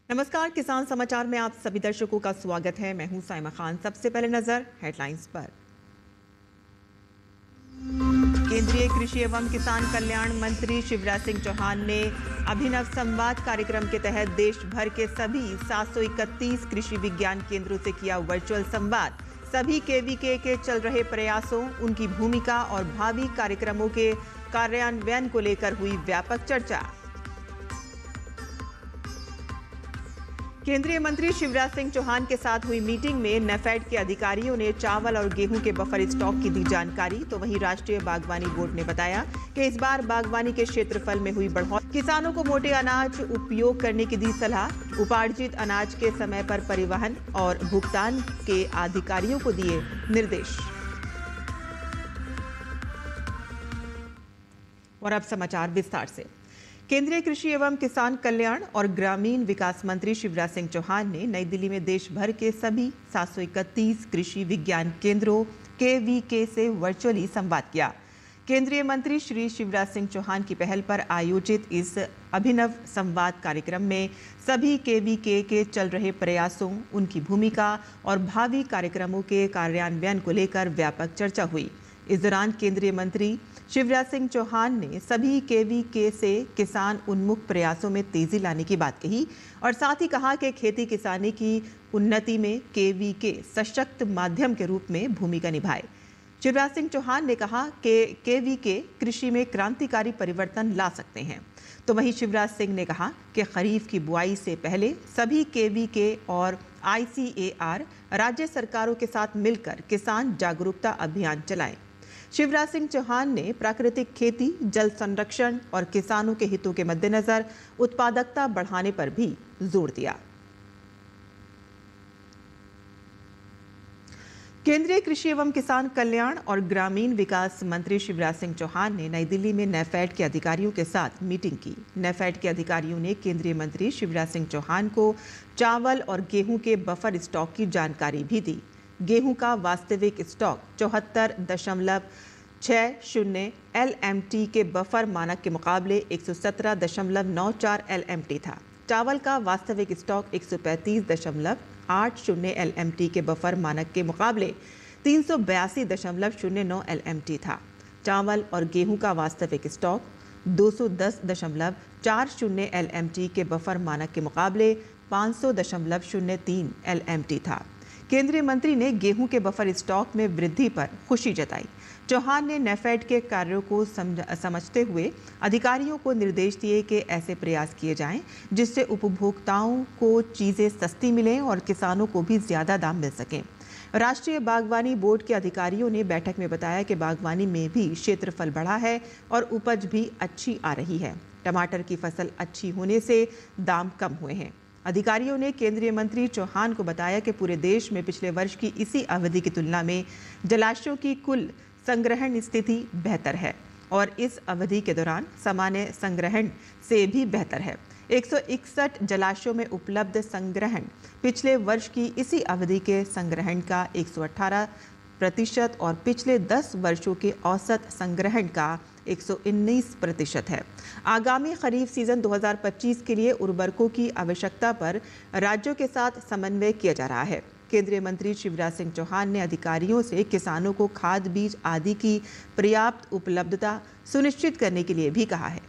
नमस्कार, किसान समाचार में आप सभी दर्शकों का स्वागत है। मैं हूं साइमा खान। सबसे पहले नजर हेडलाइंस पर। केंद्रीय कृषि एवं किसान कल्याण मंत्री शिवराज सिंह चौहान ने अभिनव संवाद कार्यक्रम के तहत देश भर के सभी 731 कृषि विज्ञान केंद्रों से किया वर्चुअल संवाद। सभी केवीके के चल रहे प्रयासों, उनकी भूमिका और भावी कार्यक्रमों के कार्यान्वयन को लेकर हुई व्यापक चर्चा। केंद्रीय मंत्री शिवराज सिंह चौहान के साथ हुई मीटिंग में नेफेड के अधिकारियों ने चावल और गेहूं के बफर स्टॉक की दी जानकारी। तो वहीं राष्ट्रीय बागवानी बोर्ड ने बताया कि इस बार बागवानी के क्षेत्रफल में हुई बढ़ोतरी। किसानों को मोटे अनाज उपयोग करने की दी सलाह। उपार्जित अनाज के समय पर परिवहन और भुगतान के अधिकारियों को दिए निर्देश। और अब समाचार विस्तार से। केंद्रीय कृषि एवं किसान कल्याण और ग्रामीण विकास मंत्री शिवराज सिंह चौहान ने नई दिल्ली में देश भर के सभी 731 कृषि विज्ञान केंद्रों केवीके से वर्चुअली संवाद किया। केंद्रीय मंत्री श्री शिवराज सिंह चौहान की पहल पर आयोजित इस अभिनव संवाद कार्यक्रम में सभी केवीके के चल रहे प्रयासों, उनकी भूमिका और भावी कार्यक्रमों के कार्यान्वयन को लेकर व्यापक चर्चा हुई। इस दौरान केंद्रीय मंत्री शिवराज सिंह चौहान ने सभी केवीके से किसान उन्मुख प्रयासों में तेजी लाने की बात कही और साथ ही कहा कि खेती किसानी की उन्नति में केवीके सशक्त माध्यम के रूप में भूमिका निभाए। शिवराज सिंह चौहान ने कहा कि केवीके कृषि में क्रांतिकारी परिवर्तन ला सकते हैं। तो वहीं शिवराज सिंह ने कहा कि खरीफ की बुआई से पहले सभी केवीके और ICAR राज्य सरकारों के साथ मिलकर किसान जागरूकता अभियान चलाएं। शिवराज सिंह चौहान ने प्राकृतिक खेती, जल संरक्षण और किसानों के हितों के मद्देनजर उत्पादकता बढ़ाने पर भी जोर दिया। केंद्रीय कृषि एवं किसान कल्याण और ग्रामीण विकास मंत्री शिवराज सिंह चौहान ने नई दिल्ली में नेफेड के अधिकारियों के साथ मीटिंग की। नेफेड के अधिकारियों ने केंद्रीय मंत्री शिवराज सिंह चौहान को चावल और गेहूं के बफर स्टॉक की जानकारी भी दी। गेहूं का वास्तविक स्टॉक 74.60 LMT के बफर मानक के मुकाबले 117.94 LMT था। चावल का वास्तविक स्टॉक 135.80 LMT के बफर मानक के मुकाबले 382.09 LMT था। चावल और गेहूं का वास्तविक स्टॉक 210.40 LMT के बफर मानक के मुकाबले 500.03 LMT था। केंद्रीय मंत्री ने गेहूं के बफर स्टॉक में वृद्धि पर खुशी जताई। चौहान ने नेफेड के कार्यों को समझते हुए अधिकारियों को निर्देश दिए कि ऐसे प्रयास किए जाएं जिससे उपभोक्ताओं को चीजें सस्ती मिलें और किसानों को भी ज्यादा दाम मिल सकें। राष्ट्रीय बागवानी बोर्ड के अधिकारियों ने बैठक में बताया कि बागवानी में भी क्षेत्रफल बढ़ा है और उपज भी अच्छी आ रही है। टमाटर की फसल अच्छी होने से दाम कम हुए हैं। अधिकारियों ने केंद्रीय मंत्री चौहान को बताया कि पूरे देश में पिछले वर्ष की इसी अवधि की तुलना में जलाशयों की कुल संग्रहण स्थिति बेहतर है और इस अवधि के दौरान सामान्य संग्रहण से भी बेहतर है। 161 जलाशयों में उपलब्ध संग्रहण पिछले वर्ष की इसी अवधि के संग्रहण का 118% और पिछले 10 वर्षों के औसत संग्रहण का 119% है। आगामी खरीफ सीजन 2025 के लिए उर्वरकों की आवश्यकता पर राज्यों के साथ समन्वय किया जा रहा है। केंद्रीय मंत्री शिवराज सिंह चौहान ने अधिकारियों से किसानों को खाद, बीज आदि की पर्याप्त उपलब्धता सुनिश्चित करने के लिए भी कहा है।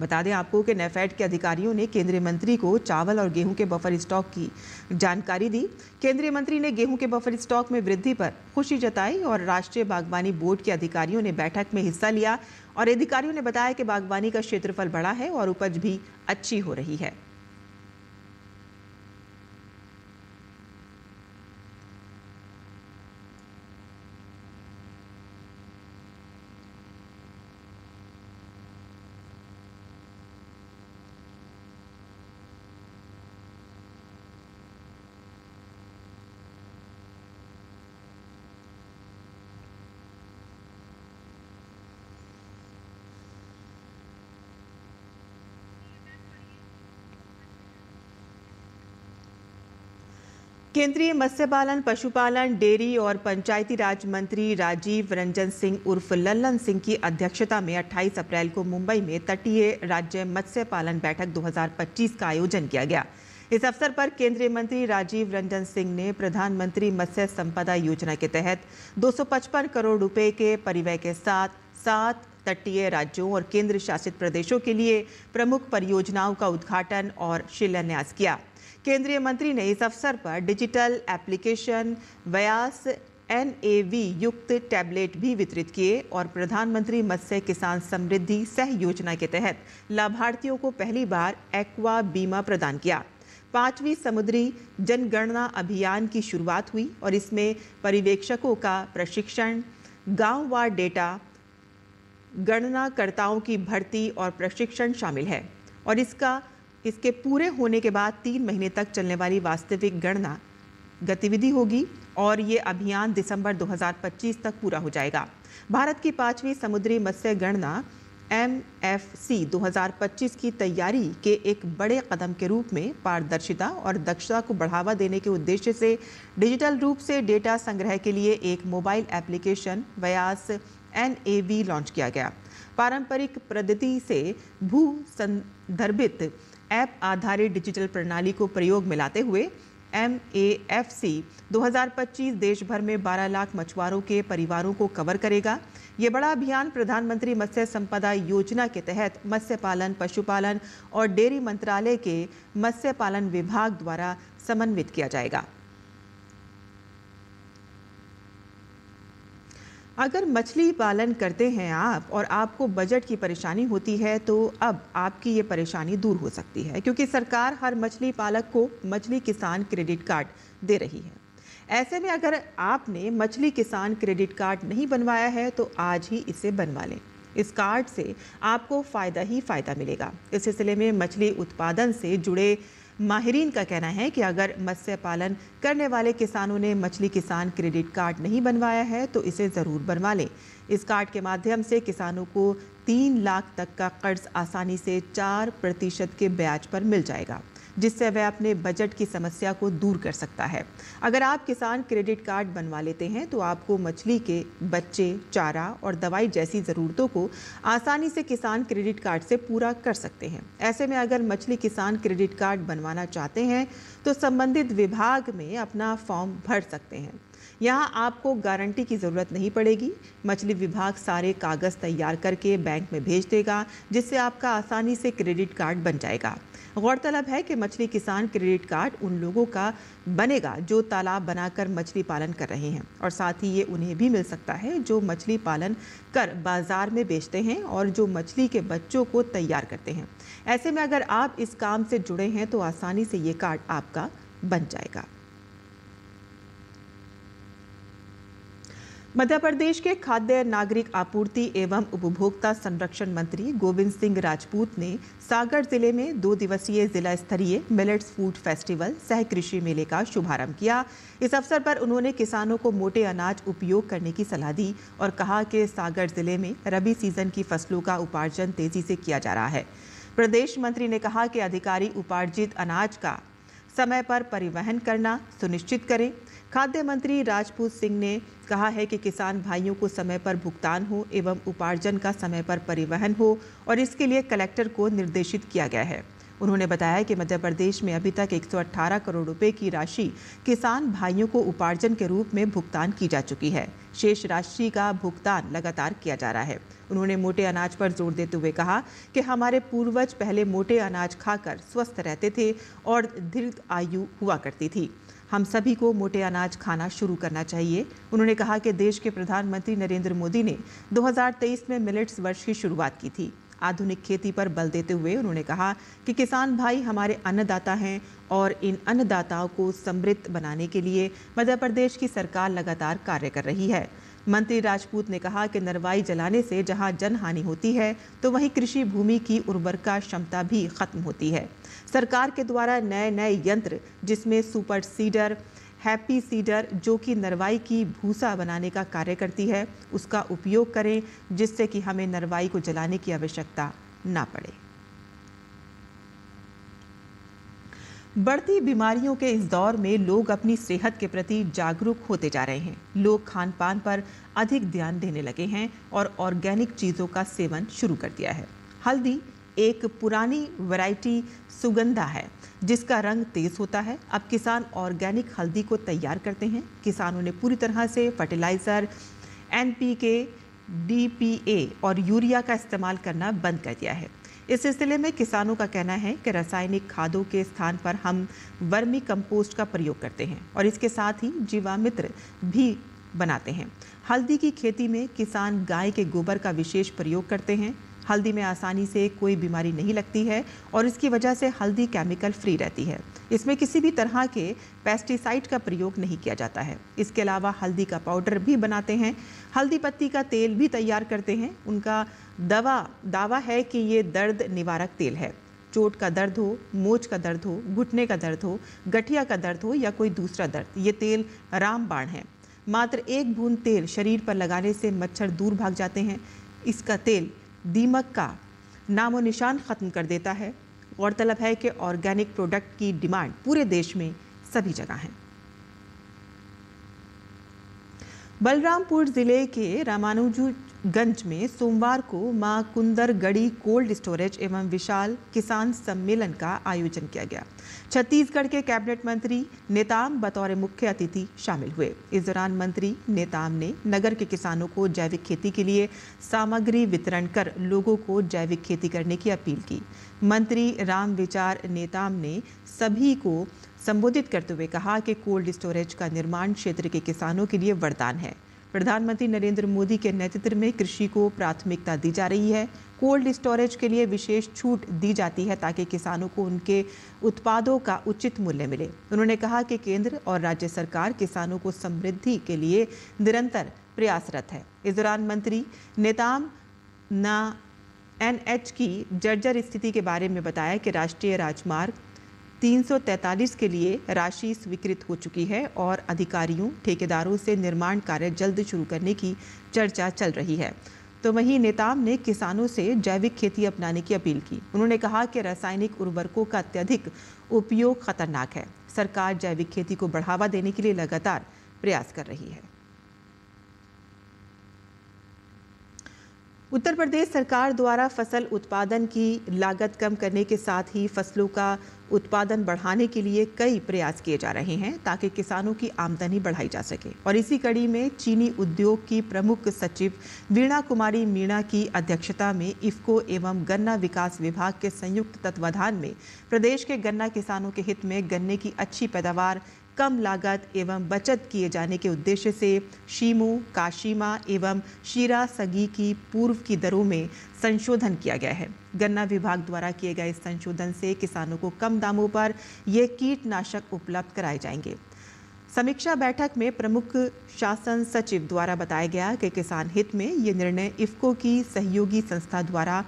बता दें आपको कि नेफेड के अधिकारियों ने केंद्रीय मंत्री को चावल और गेहूं के बफर स्टॉक की जानकारी दी। केंद्रीय मंत्री ने गेहूं के बफर स्टॉक में वृद्धि पर खुशी जताई और राष्ट्रीय बागवानी बोर्ड के अधिकारियों ने बैठक में हिस्सा लिया और अधिकारियों ने बताया कि बागवानी का क्षेत्रफल बढ़ा है और उपज भी अच्छी हो रही है। केंद्रीय मत्स्य पालन, पशुपालन, डेयरी और पंचायती राज मंत्री राजीव रंजन सिंह उर्फ लल्लन सिंह की अध्यक्षता में 28 अप्रैल को मुंबई में तटीय राज्य मत्स्य पालन बैठक 2025 का आयोजन किया गया। इस अवसर पर केंद्रीय मंत्री राजीव रंजन सिंह ने प्रधानमंत्री मत्स्य संपदा योजना के तहत 255 करोड़ रुपए के परिव्यय के साथ 7 तटीय राज्यों और केंद्र शासित प्रदेशों के लिए प्रमुख परियोजनाओं का उद्घाटन और शिलान्यास किया। केंद्रीय मंत्री ने इस अवसर पर डिजिटल एप्लीकेशन व्यास NAV युक्त टैबलेट भी वितरित किए और प्रधानमंत्री मत्स्य किसान समृद्धि सह योजना के तहत लाभार्थियों को पहली बार एक्वा बीमा प्रदान किया। 5वीं समुद्री जनगणना अभियान की शुरुआत हुई और इसमें पर्यवेक्षकों का प्रशिक्षण, गांववार डेटा, गणनाकर्ताओं की भर्ती और प्रशिक्षण शामिल है और इसके पूरे होने के बाद 3 महीने तक चलने वाली वास्तविक गणना गतिविधि होगी और ये अभियान दिसंबर 2025 तक पूरा हो जाएगा। भारत की 5वीं समुद्री मत्स्य गणना MFC 2025 की तैयारी के एक बड़े कदम के रूप में पारदर्शिता और दक्षता को बढ़ावा देने के उद्देश्य से डिजिटल रूप से डेटा संग्रह के लिए एक मोबाइल एप्लीकेशन व्यास NAV लॉन्च किया गया। पारंपरिक पद्धति से भू संदर्भित ऐप आधारित डिजिटल प्रणाली को प्रयोग में लाते हुए MAFC 2025 देश भर में 12 लाख मछुआरों के परिवारों को कवर करेगा। ये बड़ा अभियान प्रधानमंत्री मत्स्य संपदा योजना के तहत मत्स्य पालन, पशुपालन और डेयरी मंत्रालय के मत्स्य पालन विभाग द्वारा समन्वित किया जाएगा। अगर मछली पालन करते हैं आप और आपको बजट की परेशानी होती है तो अब आपकी ये परेशानी दूर हो सकती है, क्योंकि सरकार हर मछली पालक को मछली किसान क्रेडिट कार्ड दे रही है। ऐसे में अगर आपने मछली किसान क्रेडिट कार्ड नहीं बनवाया है तो आज ही इसे बनवा लें। इस कार्ड से आपको फ़ायदा ही फ़ायदा मिलेगा। इस सिलसिले में मछली उत्पादन से जुड़े माहिरीन का कहना है कि अगर मत्स्य पालन करने वाले किसानों ने मछली किसान क्रेडिट कार्ड नहीं बनवाया है तो इसे ज़रूर बनवा लें। इस कार्ड के माध्यम से किसानों को 3 लाख तक का कर्ज आसानी से 4% के ब्याज पर मिल जाएगा, जिससे वह अपने बजट की समस्या को दूर कर सकता है। अगर आप किसान क्रेडिट कार्ड बनवा लेते हैं तो आपको मछली के बच्चे, चारा और दवाई जैसी ज़रूरतों को आसानी से किसान क्रेडिट कार्ड से पूरा कर सकते हैं। ऐसे में अगर मछली किसान क्रेडिट कार्ड बनवाना चाहते हैं तो संबंधित विभाग में अपना फॉर्म भर सकते हैं। यहाँ आपको गारंटी की ज़रूरत नहीं पड़ेगी। मछली विभाग सारे कागज़ तैयार करके बैंक में भेज देगा, जिससे आपका आसानी से क्रेडिट कार्ड बन जाएगा। गौरतलब है कि मछली किसान क्रेडिट कार्ड उन लोगों का बनेगा जो तालाब बनाकर मछली पालन कर रहे हैं और साथ ही ये उन्हें भी मिल सकता है जो मछली पालन कर बाजार में बेचते हैं और जो मछली के बच्चों को तैयार करते हैं। ऐसे में अगर आप इस काम से जुड़े हैं तो आसानी से ये कार्ड आपका बन जाएगा। मध्य प्रदेश के खाद्य नागरिक आपूर्ति एवं उपभोक्ता संरक्षण मंत्री गोविंद सिंह राजपूत ने सागर जिले में 2 दिवसीय जिला स्तरीय मिलेट्स फूड फेस्टिवल सह कृषि मेले का शुभारंभ किया। इस अवसर पर उन्होंने किसानों को मोटे अनाज उपयोग करने की सलाह दी और कहा कि सागर जिले में रबी सीजन की फसलों का उपार्जन तेजी से किया जा रहा है। प्रदेश मंत्री ने कहा कि अधिकारी उपार्जित अनाज का समय पर परिवहन करना सुनिश्चित करें। खाद्य मंत्री राजपूत सिंह ने कहा है कि किसान भाइयों को समय पर भुगतान हो एवं उपार्जन का समय पर परिवहन हो और इसके लिए कलेक्टर को निर्देशित किया गया है। उन्होंने बताया कि मध्य प्रदेश में अभी तक 118 करोड़ रुपए की राशि किसान भाइयों को उपार्जन के रूप में भुगतान की जा चुकी है। शेष राशि का भुगतान लगातार किया जा रहा है। उन्होंने मोटे अनाज पर जोर देते हुए कहा कि हमारे पूर्वज पहले मोटे अनाज खाकर स्वस्थ रहते थे और दीर्घ आयु हुआ करती थी। हम सभी को मोटे अनाज खाना शुरू करना चाहिए। उन्होंने कहा कि देश के प्रधानमंत्री नरेंद्र मोदी ने 2023 में मिलेट्स वर्ष की शुरुआत की थी। आधुनिक खेती पर बल देते हुए उन्होंने कहा कि किसान भाई हमारे अन्नदाता हैं और इन अन्नदाताओं को समृद्ध बनाने के लिए मध्य प्रदेश की सरकार लगातार कार्य कर रही है। मंत्री राजपूत ने कहा कि नरवाई जलाने से जहां जनहानि होती है तो वहीं कृषि भूमि की उर्वरता क्षमता भी खत्म होती है। सरकार के द्वारा नए यंत्र जिसमें सुपर सीडर, हैप्पी सीडर जो कि नरवाई की भूसा बनाने का कार्य करती है, उसका उपयोग करें जिससे कि हमें नरवाई को जलाने की आवश्यकता ना पड़े। बढ़ती बीमारियों के इस दौर में लोग अपनी सेहत के प्रति जागरूक होते जा रहे हैं। लोग खान पान पर अधिक ध्यान देने लगे हैं और ऑर्गेनिक चीज़ों का सेवन शुरू कर दिया है। हल्दी एक पुरानी वैरायटी सुगंधा है जिसका रंग तेज होता है। अब किसान ऑर्गेनिक हल्दी को तैयार करते हैं। किसानों ने पूरी तरह से फर्टिलाइज़र, NPK, DPA और यूरिया का इस्तेमाल करना बंद कर दिया है। इस सिलसिले में किसानों का कहना है कि रासायनिक खादों के स्थान पर हम वर्मी कंपोस्ट का प्रयोग करते हैं और इसके साथ ही जीवामृत भी बनाते हैं। हल्दी की खेती में किसान गाय के गोबर का विशेष प्रयोग करते हैं। हल्दी में आसानी से कोई बीमारी नहीं लगती है और इसकी वजह से हल्दी केमिकल फ्री रहती है। इसमें किसी भी तरह के पेस्टिसाइड का प्रयोग नहीं किया जाता है। इसके अलावा हल्दी का पाउडर भी बनाते हैं। हल्दी पत्ती का तेल भी तैयार करते हैं। उनका दावा है कि ये दर्द निवारक तेल है। चोट का दर्द हो, मोच का दर्द हो, घुटने का दर्द हो, गठिया का दर्द हो या कोई दूसरा दर्द, ये तेल रामबाण है। मात्र एक बूंद तेल शरीर पर लगाने से मच्छर दूर भाग जाते हैं। इसका तेल दीमक का नामो निशान खत्म कर देता है। गौरतलब है कि ऑर्गेनिक प्रोडक्ट की डिमांड पूरे देश में सभी जगह है। बलरामपुर जिले के रामानुजगंज में सोमवार को मां कुंदरगढ़ी कोल्ड स्टोरेज एवं विशाल किसान सम्मेलन का आयोजन किया गया। छत्तीसगढ़ के कैबिनेट मंत्री नेताम बतौर मुख्य अतिथि शामिल हुए। इस दौरान मंत्री नेताम ने नगर के किसानों को जैविक खेती के लिए सामग्री वितरण कर लोगों को जैविक खेती करने की अपील की। मंत्री रामविचार नेताम ने सभी को संबोधित करते हुए कहा कि कोल्ड स्टोरेज का निर्माण क्षेत्र के किसानों के लिए वरदान है। प्रधानमंत्री नरेंद्र मोदी के नेतृत्व में कृषि को प्राथमिकता दी जा रही है। कोल्ड स्टोरेज के लिए विशेष छूट दी जाती है ताकि किसानों को उनके उत्पादों का उचित मूल्य मिले। उन्होंने कहा कि केंद्र और राज्य सरकार किसानों को समृद्धि के लिए निरंतर प्रयासरत है। इस दौरान मंत्री नेताम NH की जर्जर स्थिति के बारे में बताया कि राष्ट्रीय राजमार्ग 343 के लिए राशि स्वीकृत हो चुकी है और अधिकारियों, ठेकेदारों से निर्माण कार्य जल्द शुरू करने की चर्चा चल रही है। तो वहीं नेताम ने किसानों से जैविक खेती अपनाने की अपील की। उन्होंने कहा कि रासायनिक उर्वरकों का अत्यधिक उपयोग खतरनाक है। सरकार जैविक खेती को बढ़ावा देने के लिए लगातार प्रयास कर रही है। उत्तर प्रदेश सरकार द्वारा फसल उत्पादन की लागत कम करने के साथ ही फसलों का उत्पादन बढ़ाने के लिए कई प्रयास किए जा रहे हैं ताकि किसानों की आमदनी बढ़ाई जा सके। और इसी कड़ी में चीनी उद्योग की प्रमुख सचिव वीणा कुमारी मीणा की अध्यक्षता में इफ्को एवं गन्ना विकास विभाग के संयुक्त तत्वाधान में प्रदेश के गन्ना किसानों के हित में गन्ने की अच्छी पैदावार, कम लागत एवं बचत किए जाने के उद्देश्य से शीमू, काशीमा एवं शीरा सगी की पूर्व की दरों में संशोधन किया गया है। गन्ना विभाग द्वारा किए गए इस संशोधन से किसानों को कम दामों पर ये कीटनाशक उपलब्ध कराए जाएंगे। समीक्षा बैठक में प्रमुख शासन सचिव द्वारा बताया गया कि किसान हित में ये निर्णय इफ्को की सहयोगी संस्था द्वारा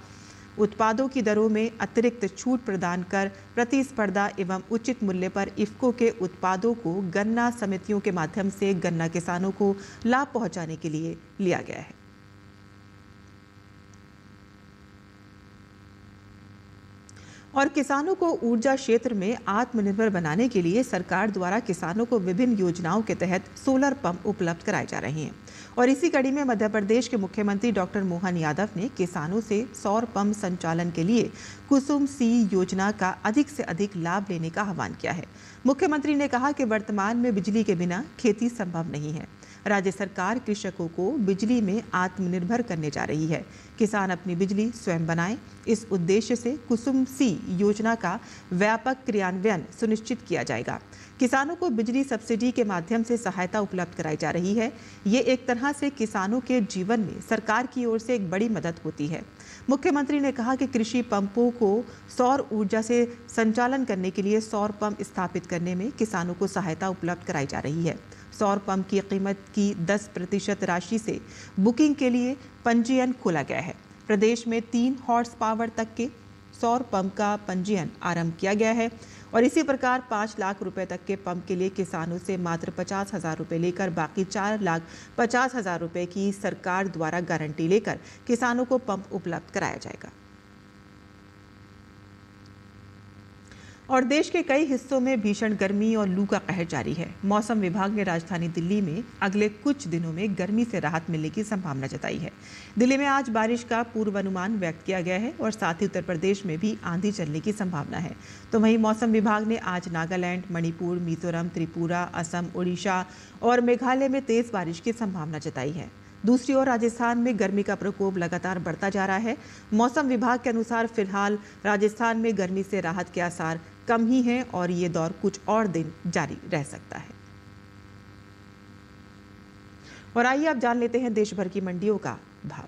उत्पादों की दरों में अतिरिक्त छूट प्रदान कर प्रतिस्पर्धा एवं उचित मूल्य पर इफ्को के उत्पादों को गन्ना समितियों के माध्यम से गन्ना किसानों को लाभ पहुंचाने के लिए लिया गया है। और किसानों को ऊर्जा क्षेत्र में आत्मनिर्भर बनाने के लिए सरकार द्वारा किसानों को विभिन्न योजनाओं के तहत सोलर पंप उपलब्ध कराए जा रहे हैं। और इसी कड़ी में मध्य प्रदेश के मुख्यमंत्री डॉक्टर मोहन यादव ने किसानों से सौर पंप संचालन के लिए कुसुम सी योजना का अधिक से अधिक लाभ लेने का आह्वान किया है। मुख्यमंत्री ने कहा कि वर्तमान में बिजली के बिना खेती संभव नहीं है। राज्य सरकार कृषकों को बिजली में आत्मनिर्भर करने जा रही है। किसान अपनी बिजली स्वयं बनाएं। इस उद्देश्य से कुसुम सी योजना का व्यापक क्रियान्वयन सुनिश्चित किया जाएगा। किसानों को बिजली सब्सिडी के माध्यम से सहायता उपलब्ध कराई जा रही है। ये एक तरह से किसानों के जीवन में सरकार की ओर से एक बड़ी मदद होती है। मुख्यमंत्री ने कहा कि कृषि पंपों को सौर ऊर्जा से संचालन करने के लिए सौर पंप स्थापित करने में किसानों को सहायता उपलब्ध कराई जा रही है। सौर पंप की कीमत की 10% राशि से बुकिंग के लिए पंजीयन खोला गया है। प्रदेश में 3 हॉर्स पावर तक के सौर पंप का पंजीयन आरंभ किया गया है और इसी प्रकार 5 लाख रुपए तक के पंप के लिए किसानों से मात्र 50,000 रुपये लेकर बाकी 4,50,000 रुपये की सरकार द्वारा गारंटी लेकर किसानों को पंप उपलब्ध कराया जाएगा। और देश के कई हिस्सों में भीषण गर्मी और लू का कहर जारी है। मौसम विभाग ने राजधानी दिल्ली में अगले कुछ दिनों में गर्मी से राहत मिलने की संभावना जताई है। दिल्ली में आज बारिश का पूर्वानुमान व्यक्त किया गया है और साथ ही उत्तर प्रदेश में भी आंधी चलने की संभावना है। तो वहीं मौसम विभाग ने आज नागालैंड, मणिपुर, मिजोरम, त्रिपुरा, असम, उड़ीसा और मेघालय में तेज बारिश की संभावना जताई है। दूसरी ओर राजस्थान में गर्मी का प्रकोप लगातार बढ़ता जा रहा है। मौसम विभाग के अनुसार फिलहाल राजस्थान में गर्मी से राहत के आसार कम ही हैं और ये दौर कुछ और दिन जारी रह सकता है। और आइए अब जान लेते हैं देश भर की मंडियों का भाव।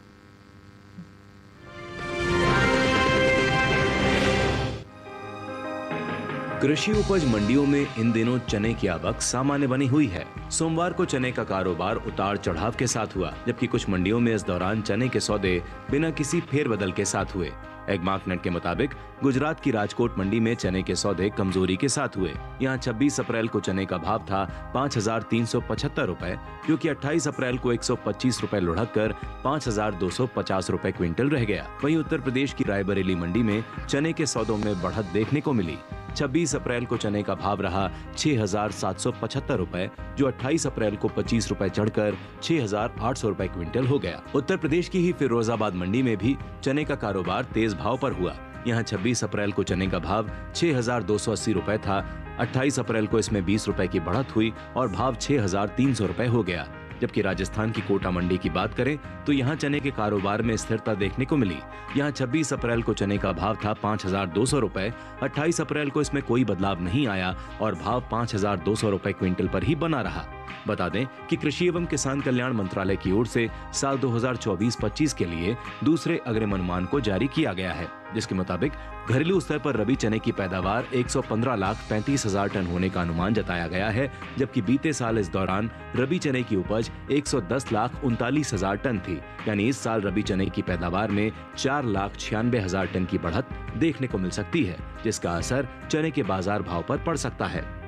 कृषि उपज मंडियों में इन दिनों चने की आवक सामान्य बनी हुई है। सोमवार को चने का कारोबार उतार चढ़ाव के साथ हुआ, जबकि कुछ मंडियों में इस दौरान चने के सौदे बिना किसी फेरबदल के साथ हुए। एगमार्कनेट के मुताबिक गुजरात की राजकोट मंडी में चने के सौदे कमजोरी के साथ हुए। यहाँ 26 अप्रैल को चने का भाव था 5,375 रुपए, जो कि 28 अप्रैल को 125 रुपए लुढ़क कर 5,250 रुपए क्विंटल रह गया। वहीं उत्तर प्रदेश की रायबरेली मंडी में चने के सौदों में बढ़त देखने को मिली। 26 अप्रैल को चने का भाव रहा 6,775 रुपए, जो 28 अप्रैल को 25 रुपए चढ़कर 6,800 रुपए क्विंटल हो गया। उत्तर प्रदेश की ही फिरोजाबाद मंडी में भी चने का कारोबार तेज भाव पर हुआ। यहाँ 26 अप्रैल को चने का भाव 6,280 रुपए था। 28 अप्रैल को इसमें 20 रुपए की बढ़त हुई और भाव 6,300 रुपए हो गया। जबकि राजस्थान की कोटा मंडी की बात करें तो यहाँ चने के कारोबार में स्थिरता देखने को मिली। यहाँ 26 अप्रैल को चने का भाव था 5,200 रुपए। 28 अप्रैल को इसमें कोई बदलाव नहीं आया और भाव 5,200 रुपए क्विंटल पर ही बना रहा। बता दें कि कृषि एवं किसान कल्याण मंत्रालय की ओर से साल 2024-25 के लिए दूसरे अग्रिम अनुमान को जारी किया गया है, जिसके मुताबिक घरेलू स्तर पर रबी चने की पैदावार 115,35,000 टन होने का अनुमान जताया गया है, जबकि बीते साल इस दौरान रबी चने की उपज 110,39,000 टन थी। यानी इस साल रबी चने की पैदावार में 4,96,000 टन की बढ़त देखने को मिल सकती है, जिसका असर चने के बाजार भाव पर पड़ सकता है।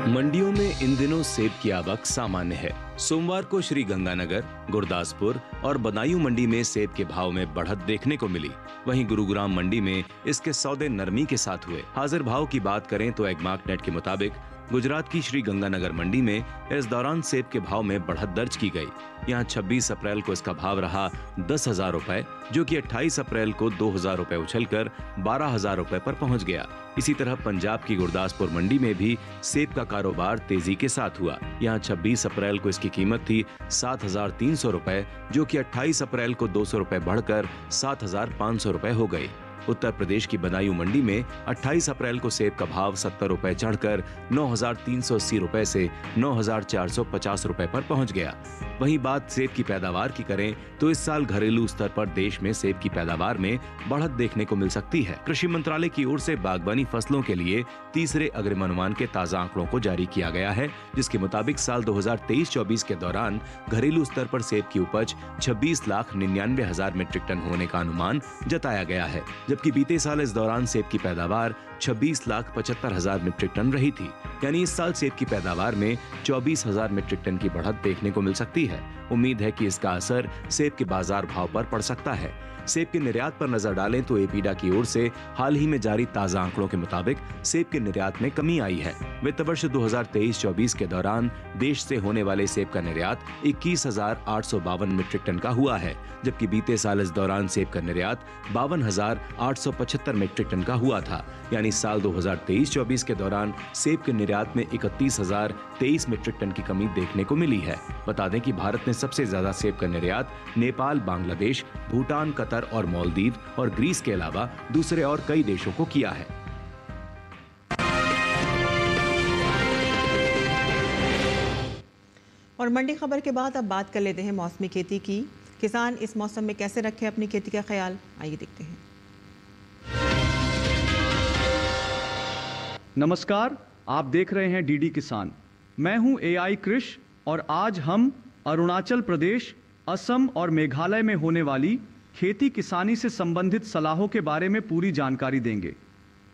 मंडियों में इन दिनों सेब की आवक सामान्य है। सोमवार को श्री गंगानगर, गुरदासपुर और बदायूं मंडी में सेब के भाव में बढ़त देखने को मिली। वहीं गुरुग्राम मंडी में इसके सौदे नरमी के साथ हुए। हाजिर भाव की बात करें तो एगमार्कनेट के मुताबिक गुजरात की श्री गंगानगर मंडी में इस दौरान सेब के भाव में बढ़त दर्ज की गई। यहाँ 26 अप्रैल को इसका भाव रहा 10,000 रुपए, जो कि 28 अप्रैल को 2,000 रुपए उछलकर 12,000 रुपए पर पहुंच गया। इसी तरह पंजाब की गुरदासपुर मंडी में भी सेब का कारोबार तेजी के साथ हुआ। यहाँ 26 अप्रैल को इसकी कीमत थी 7,300 रुपए, जो कि 28 अप्रैल को 200 रुपए बढ़कर 7,500 रुपए हो गई। उत्तर प्रदेश की बदायूं मंडी में 28 अप्रैल को सेब का भाव 70 रुपए चढ़कर 9,380 रुपए से 9,450 रुपए पर पहुंच गया। वहीं बात सेब की पैदावार की करें तो इस साल घरेलू स्तर पर देश में सेब की पैदावार में बढ़त देखने को मिल सकती है। कृषि मंत्रालय की ओर से बागबानी फसलों के लिए तीसरे अग्रिम अनुमान के ताजा आंकड़ों को जारी किया गया है, जिसके मुताबिक साल 2023-24 के दौरान घरेलू स्तर पर सेब की उपज 26,99,000 मीट्रिक टन होने का अनुमान जताया गया है, जबकि बीते साल इस दौरान सेब की पैदावार 26,75,000 मीट्रिक टन रही थी। यानी इस साल सेब की पैदावार में 24,000 मीट्रिक टन की बढ़त देखने को मिल सकती है। उम्मीद है कि इसका असर सेब के बाजार भाव पर पड़ सकता है। सेब के निर्यात पर नजर डालें तो एपीडा की ओर से हाल ही में जारी ताजा आंकड़ों के मुताबिक सेब के निर्यात में कमी आई है। वित्त वर्ष 2023-24 के दौरान देश से होने वाले सेब का निर्यात 21,852 मीट्रिक टन का हुआ है, जबकि बीते साल इस दौरान सेब का निर्यात 52,875 मीट्रिक टन का हुआ था। यानी साल 2023-24 के दौरान सेब के निर्यात में 31,023 मीट्रिक टन की कमी देखने को मिली है। बता दें कि भारत ने सबसे ज्यादा सेब का निर्यात नेपाल, बांग्लादेश, भूटान, कतर और मालदीव और ग्रीस के अलावा दूसरे और कई देशों को किया है। और मंडी खबर के बाद अब बात कर लेते हैं मौसमी खेती की। किसान इस मौसम में कैसे रखें अपनी खेती का ख्याल, आइए देखते हैं। नमस्कार, आप देख रहे हैं डीडी किसान। मैं हूं एआई कृष और आज हम अरुणाचल प्रदेश, असम और मेघालय में होने वाली खेती किसानी से संबंधित सलाहों के बारे में पूरी जानकारी देंगे।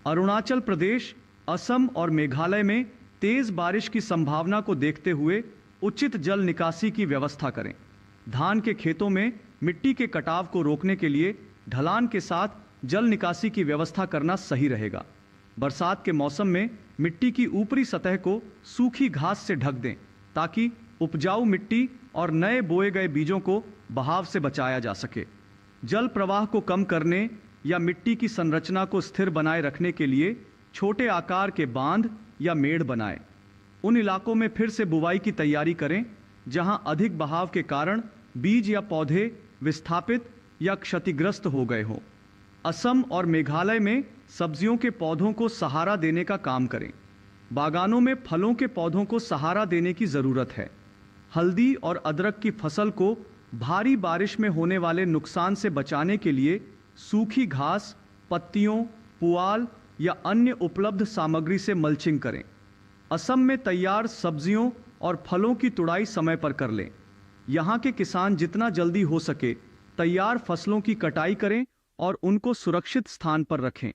अरुणाचल प्रदेश, असम और मेघालय में तेज बारिश की संभावना को देखते हुए उचित जल निकासी की व्यवस्था करें। धान के खेतों में मिट्टी के कटाव को रोकने के लिए ढलान के साथ जल निकासी की व्यवस्था करना सही रहेगा। बरसात के मौसम में मिट्टी की ऊपरी सतह को सूखी घास से ढक दें ताकि उपजाऊ मिट्टी और नए बोए गए बीजों को बहाव से बचाया जा सके। जल प्रवाह को कम करने या मिट्टी की संरचना को स्थिर बनाए रखने के लिए छोटे आकार के बांध या मेड़ बनाएं। उन इलाकों में फिर से बुवाई की तैयारी करें जहां अधिक बहाव के कारण बीज या पौधे विस्थापित या क्षतिग्रस्त हो गए हों। असम और मेघालय में सब्जियों के पौधों को सहारा देने का काम करें। बागानों में फलों के पौधों को सहारा देने की ज़रूरत है। हल्दी और अदरक की फसल को भारी बारिश में होने वाले नुकसान से बचाने के लिए सूखी घास, पत्तियों, पुआल या अन्य उपलब्ध सामग्री से मल्चिंग करें। असम में तैयार सब्जियों और फलों की तुड़ाई समय पर कर लें। यहाँ के किसान जितना जल्दी हो सके तैयार फसलों की कटाई करें और उनको सुरक्षित स्थान पर रखें।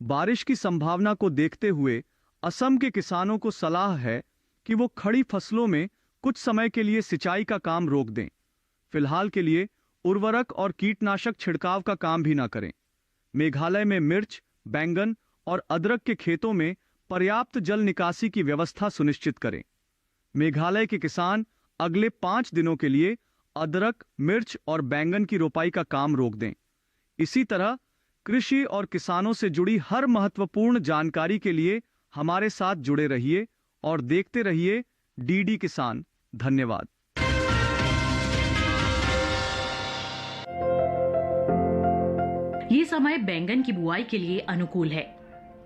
बारिश की संभावना को देखते हुए असम के किसानों को सलाह है कि वो खड़ी फसलों में कुछ समय के लिए सिंचाई का काम रोक दें। फिलहाल के लिए उर्वरक और कीटनाशक छिड़काव का काम भी ना करें। मेघालय में मिर्च, बैंगन और अदरक के खेतों में पर्याप्त जल निकासी की व्यवस्था सुनिश्चित करें। मेघालय के किसान अगले 5 दिनों के लिए अदरक, मिर्च और बैंगन की रोपाई का काम रोक दें। इसी तरह कृषि और किसानों से जुड़ी हर महत्वपूर्ण जानकारी के लिए हमारे साथ जुड़े रहिए और देखते रहिए डीडी किसान। धन्यवाद। ये समय बैंगन की बुआई के लिए अनुकूल है।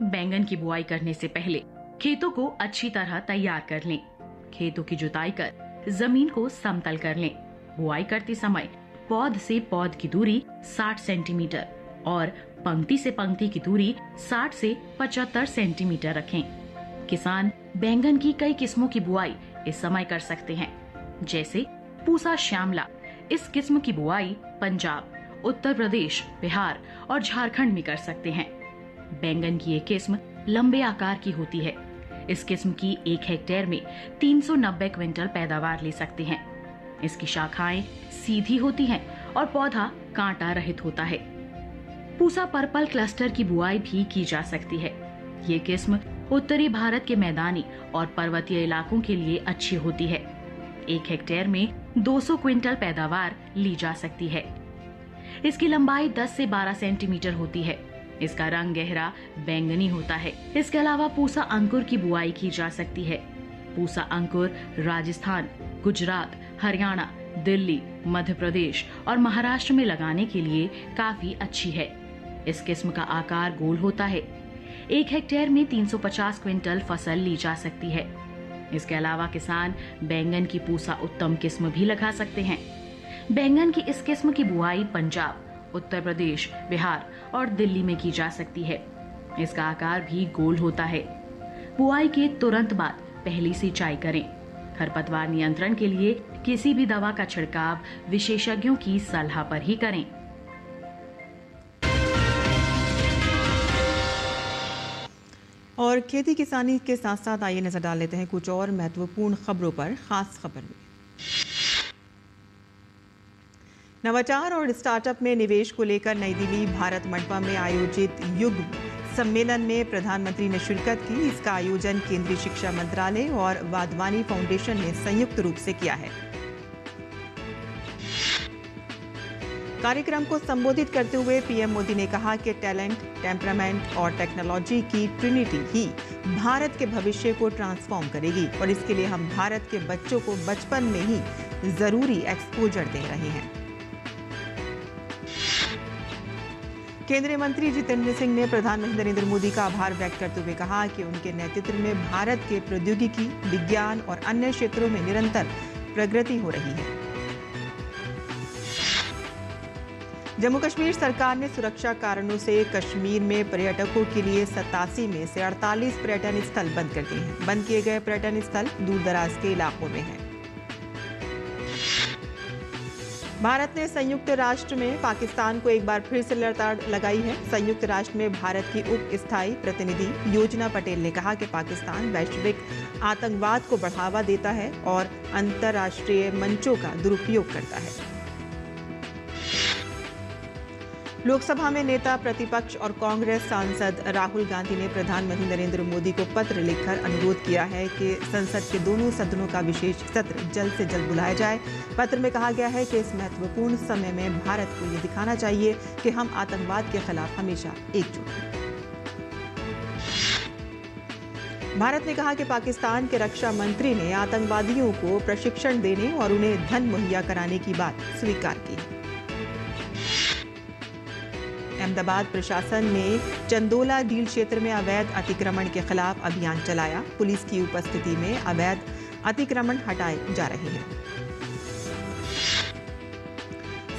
बैंगन की बुआई करने से पहले खेतों को अच्छी तरह तैयार कर लें। खेतों की जुताई कर जमीन को समतल कर लें। बुआई करते समय पौध से पौध की दूरी 60 सेंटीमीटर और पंक्ति से पंक्ति की दूरी 60 से 75 सेंटीमीटर रखें। किसान बैंगन की कई किस्मों की बुआई इस समय कर सकते हैं, जैसे पूसा श्यामला। इस किस्म की बुआई पंजाब, उत्तर प्रदेश, बिहार और झारखंड में कर सकते हैं। बैंगन की ये किस्म लंबे आकार की होती है। इस किस्म की 1 हेक्टेयर में 390 क्विंटल पैदावार ले सकते हैं। इसकी शाखाएं सीधी होती हैं और पौधा कांटा रहित होता है। पूसा पर्पल क्लस्टर की बुआई भी की जा सकती है। ये किस्म उत्तरी भारत के मैदानी और पर्वतीय इलाकों के लिए अच्छी होती है। 1 हेक्टेयर में 200 क्विंटल पैदावार ली जा सकती है। इसकी लंबाई 10 से 12 सेंटीमीटर होती है। इसका रंग गहरा बैंगनी होता है। इसके अलावा पूसा अंकुर की बुआई की जा सकती है। पूसा अंकुर राजस्थान, गुजरात, हरियाणा, दिल्ली, मध्य प्रदेश और महाराष्ट्र में लगाने के लिए काफी अच्छी है। इस किस्म का आकार गोल होता है। 1 हेक्टेयर में 350 क्विंटल फसल ली जा सकती है। इसके अलावा किसान बैंगन की पूसा उत्तम किस्म भी लगा सकते हैं। बैंगन की इस किस्म की बुआई पंजाब, उत्तर प्रदेश, बिहार और दिल्ली में की जा सकती है। इसका आकार भी गोल होता है। बुआई के तुरंत बाद पहली सिंचाई करें। खरपतवार नियंत्रण के लिए किसी भी दवा का छिड़काव विशेषज्ञों की सलाह पर ही करें। और खेती किसानी के साथ साथ आइए नजर डाल लेते हैं कुछ और महत्वपूर्ण खबरों पर। खास खबर में नवाचार और स्टार्टअप में निवेश को लेकर नई दिल्ली भारत मंडपा में आयोजित युग सम्मेलन में प्रधानमंत्री ने शिरकत की। इसका आयोजन केंद्रीय शिक्षा मंत्रालय और वाधवानी फाउंडेशन ने संयुक्त रूप से किया है। कार्यक्रम को संबोधित करते हुए पीएम मोदी ने कहा कि टैलेंट, टेम्परामेंट और टेक्नोलॉजी की ट्रिनिटी ही भारत के भविष्य को ट्रांसफॉर्म करेगी और इसके लिए हम भारत के बच्चों को बचपन में ही जरूरी एक्सपोजर दे रहे हैं। केंद्रीय मंत्री जितेंद्र सिंह ने प्रधानमंत्री नरेंद्र मोदी का आभार व्यक्त करते हुए कहा कि उनके नेतृत्व में भारत के प्रौद्योगिकी, विज्ञान और अन्य क्षेत्रों में निरंतर प्रगति हो रही है। जम्मू कश्मीर सरकार ने सुरक्षा कारणों से कश्मीर में पर्यटकों के लिए 87 में से 48 पर्यटन स्थल बंद कर दिए हैं। बंद किए गए पर्यटन स्थल दूरदराज के इलाकों में हैं। भारत ने संयुक्त राष्ट्र में पाकिस्तान को एक बार फिर से लताड़ लगाई है। संयुक्त राष्ट्र में भारत की उप स्थायी प्रतिनिधि योजना पटेल ने कहा कि पाकिस्तान वैश्विक आतंकवाद को बढ़ावा देता है और अंतर्राष्ट्रीय मंचों का दुरुपयोग करता है। लोकसभा में नेता प्रतिपक्ष और कांग्रेस सांसद राहुल गांधी ने प्रधानमंत्री नरेंद्र मोदी को पत्र लिखकर अनुरोध किया है कि संसद के दोनों सदनों का विशेष सत्र जल्द से जल्द बुलाया जाए। पत्र में कहा गया है कि इस महत्वपूर्ण समय में भारत को ये दिखाना चाहिए कि हम आतंकवाद के खिलाफ हमेशा एकजुट हैं। भारत ने कहा कि पाकिस्तान के रक्षा मंत्री ने आतंकवादियों को प्रशिक्षण देने और उन्हें धन मुहैया कराने की बात स्वीकार की है। अहमदाबाद प्रशासन ने चंदोला डील क्षेत्र में अवैध अतिक्रमण के खिलाफ अभियान चलाया। पुलिस की उपस्थिति में अवैध अतिक्रमण हटाए जा रहे हैं।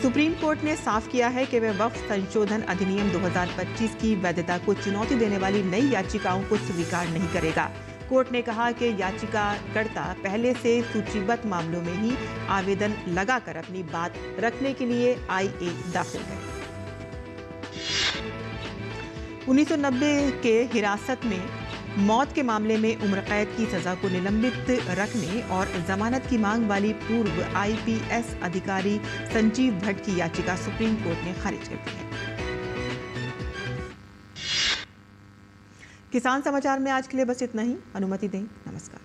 सुप्रीम कोर्ट ने साफ किया है कि वह वक्फ संशोधन अधिनियम 2025 की वैधता को चुनौती देने वाली नई याचिकाओं को स्वीकार नहीं करेगा। कोर्ट ने कहा कि याचिकाकर्ता पहले से सूचीबद्ध मामलों में ही आवेदन लगाकर अपनी बात रखने के लिए IA दाखिल करें। 1990 के हिरासत में मौत के मामले में उम्र कैद की सजा को निलंबित रखने और जमानत की मांग वाली पूर्व IPS अधिकारी संजीव भट्ट की याचिका सुप्रीम कोर्ट ने खारिज कर दी है। किसान समाचार में आज के लिए बस इतना ही। अनुमति दें। नमस्कार।